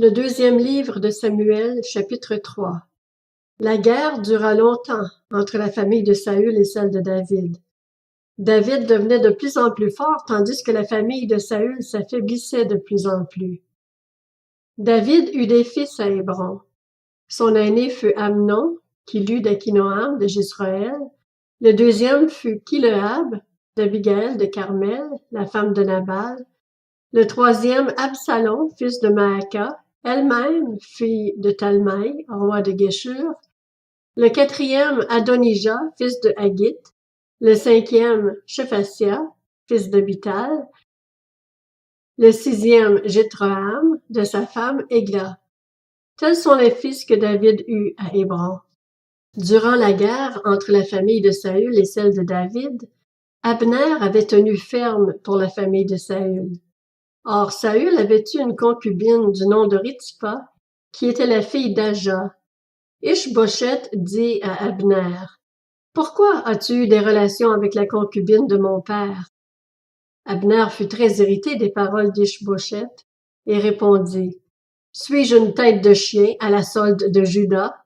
Le deuxième livre de Samuel, chapitre 3. La guerre dura longtemps entre la famille de Saül et celle de David. David devenait de plus en plus fort, tandis que la famille de Saül s'affaiblissait de plus en plus. David eut des fils à Hébron. Son aîné fut Amnon, qui lut d'Akinoam de Jisraël. Le deuxième fut Kileab, d'Abigaël de Carmel, la femme de Nabal. Le troisième, Absalom, fils de Maaka, elle-même fille de Talmaï, roi de Géshur. Le quatrième, Adonijah, fils de Haggith. Le cinquième, Shephasia, fils de Bital. Le sixième, Jéthroham, de sa femme Égla. Tels sont les fils que David eut à Hébron. Durant la guerre entre la famille de Saül et celle de David, Abner avait tenu ferme pour la famille de Saül. Or Saül avait eu une concubine du nom de Rithipa, qui était la fille d'Aja. Ish-Bosheth dit à Abner, « Pourquoi as-tu eu des relations avec la concubine de mon père? » Abner fut très irrité des paroles d'Ish-Bosheth et répondit, « Suis-je une tête de chien à la solde de Juda?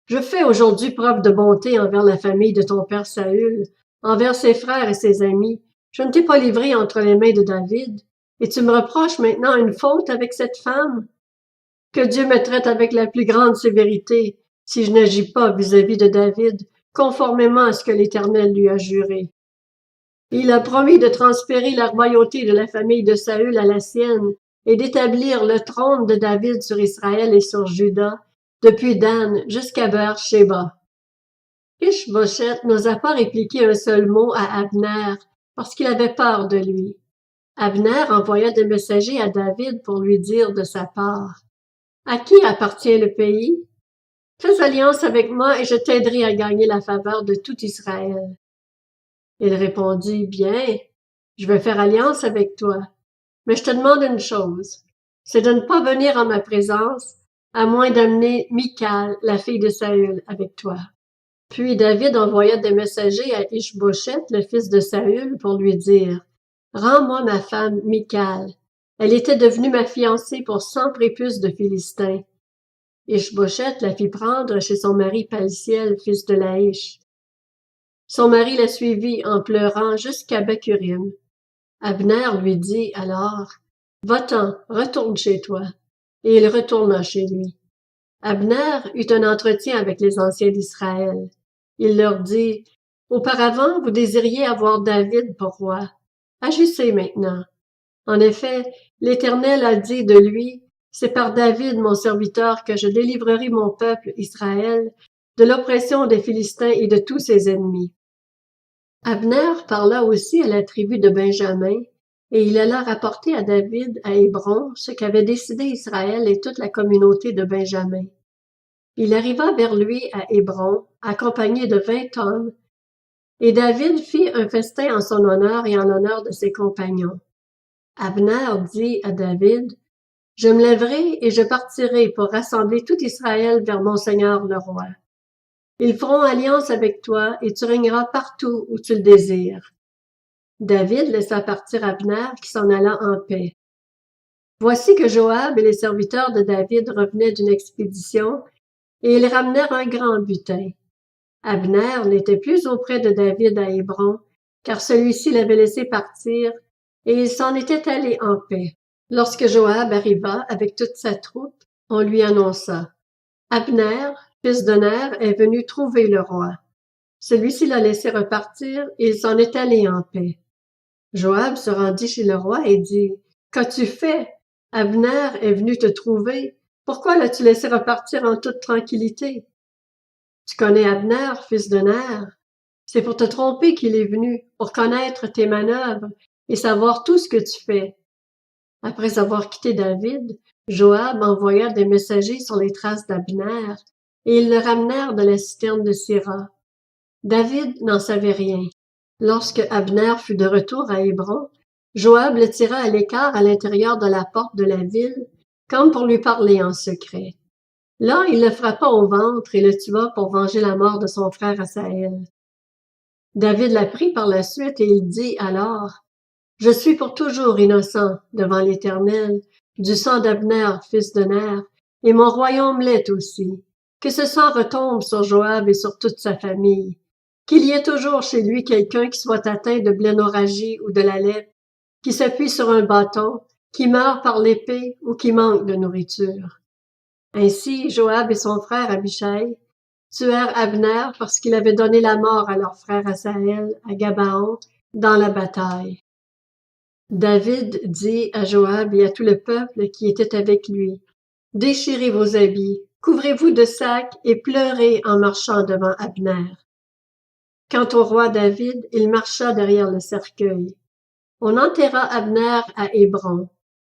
Je fais aujourd'hui preuve de bonté envers la famille de ton père Saül, envers ses frères et ses amis. Je ne t'ai pas livré entre les mains de David. Et tu me reproches maintenant une faute avec cette femme? Que Dieu me traite avec la plus grande sévérité si je n'agis pas vis-à-vis de David, conformément à ce que l'Éternel lui a juré. Il a promis de transférer la royauté de la famille de Saül à la sienne et d'établir le trône de David sur Israël et sur Juda, depuis Dan jusqu'à Beer-Shéba. Ish-Bosheth n'osa pas répliquer un seul mot à Abner parce qu'il avait peur de lui. Abner envoya des messagers à David pour lui dire de sa part, « À qui appartient le pays? Fais alliance avec moi et je t'aiderai à gagner la faveur de tout Israël. » Il répondit, « Bien, je vais faire alliance avec toi, mais je te demande une chose, c'est de ne pas venir en ma présence, à moins d'amener Michal, la fille de Saül, avec toi. » Puis David envoya des messagers à Ish-Bosheth, le fils de Saül, pour lui dire, « Rends-moi ma femme Michal. Elle était devenue ma fiancée pour 100 prépuces de Philistins. » Ish-Bosheth la fit prendre chez son mari Paltiel, fils de Laïch. Son mari la suivit en pleurant jusqu'à Bacurim. Abner lui dit alors, « Va-t'en, retourne chez toi. » Et il retourna chez lui. Abner eut un entretien avec les anciens d'Israël. Il leur dit, « Auparavant, vous désiriez avoir David pour roi. Agissez maintenant. En effet, l'Éternel a dit de lui, « C'est par David, mon serviteur, que je délivrerai mon peuple Israël de l'oppression des Philistins et de tous ses ennemis. » Abner parla aussi à la tribu de Benjamin, et il alla rapporter à David à Hébron ce qu'avait décidé Israël et toute la communauté de Benjamin. Il arriva vers lui à Hébron, accompagné de 20 hommes, et David fit un festin en son honneur et en l'honneur de ses compagnons. Abner dit à David, « Je me lèverai et je partirai pour rassembler tout Israël vers mon Seigneur le roi. Ils feront alliance avec toi et tu régneras partout où tu le désires. » David laissa partir Abner qui s'en alla en paix. Voici que Joab et les serviteurs de David revenaient d'une expédition et ils ramenèrent un grand butin. Abner n'était plus auprès de David à Hébron, car celui-ci l'avait laissé partir, et il s'en était allé en paix. Lorsque Joab arriva avec toute sa troupe, on lui annonça, « Abner, fils de Ner, est venu trouver le roi. » Celui-ci l'a laissé repartir, et il s'en est allé en paix. Joab se rendit chez le roi et dit, « Qu'as-tu fait? Abner est venu te trouver. Pourquoi l'as-tu laissé repartir en toute tranquillité? » « Tu connais Abner, fils de Ner. C'est pour te tromper qu'il est venu, pour connaître tes manœuvres et savoir tout ce que tu fais. » Après avoir quitté David, Joab envoya des messagers sur les traces d'Abner, et ils le ramenèrent de la citerne de Sira. David n'en savait rien. Lorsque Abner fut de retour à Hébron, Joab le tira à l'écart à l'intérieur de la porte de la ville, comme pour lui parler en secret. Là, il le frappa au ventre et le tua pour venger la mort de son frère Asaël. David l'apprit par la suite et il dit alors, « Je suis pour toujours innocent devant l'Éternel, du sang d'Abner, fils de Ner, et mon royaume l'est aussi. Que ce sang retombe sur Joab et sur toute sa famille. Qu'il y ait toujours chez lui quelqu'un qui soit atteint de blénorragie ou de la lèpre, qui s'appuie sur un bâton, qui meurt par l'épée ou qui manque de nourriture. Ainsi, Joab et son frère Abishai tuèrent Abner parce qu'il avait donné la mort à leur frère Asahel à Gabaon dans la bataille. David dit à Joab et à tout le peuple qui était avec lui, « Déchirez vos habits, couvrez-vous de sacs et pleurez en marchant devant Abner. » Quant au roi David, il marcha derrière le cercueil. On enterra Abner à Hébron.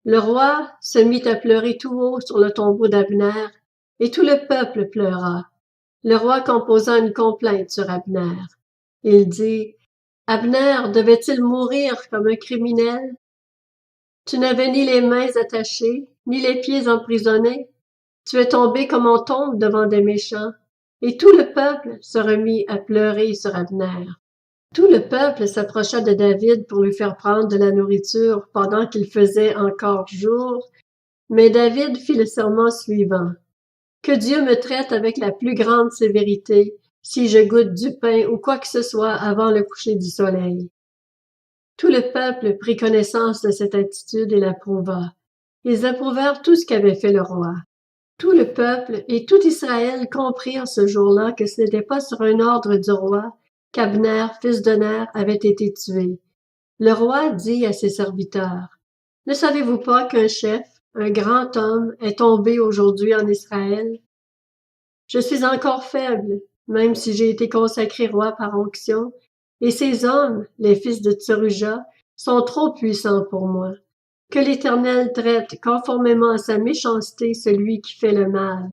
Le roi se mit à pleurer tout haut sur le tombeau d'Abner, et tout le peuple pleura. Le roi composa une complainte sur Abner. Il dit, « Abner devait-il mourir comme un criminel? Tu n'avais ni les mains attachées, ni les pieds emprisonnés. Tu es tombé comme on tombe devant des méchants. » Et tout le peuple se remit à pleurer sur Abner. Tout le peuple s'approcha de David pour lui faire prendre de la nourriture pendant qu'il faisait encore jour, mais David fit le serment suivant. « Que Dieu me traite avec la plus grande sévérité si je goûte du pain ou quoi que ce soit avant le coucher du soleil. » Tout le peuple prit connaissance de cette attitude et l'approuva. Ils approuvèrent tout ce qu'avait fait le roi. Tout le peuple et tout Israël comprirent ce jour-là que ce n'était pas sur un ordre du roi qu'Abner, fils de Ner, avait été tué. Le roi dit à ses serviteurs, « Ne savez-vous pas qu'un chef, un grand homme, est tombé aujourd'hui en Israël? Je suis encore faible, même si j'ai été consacré roi par onction, et ces hommes, les fils de Tseruja, sont trop puissants pour moi. Que l'Éternel traite conformément à sa méchanceté celui qui fait le mal. »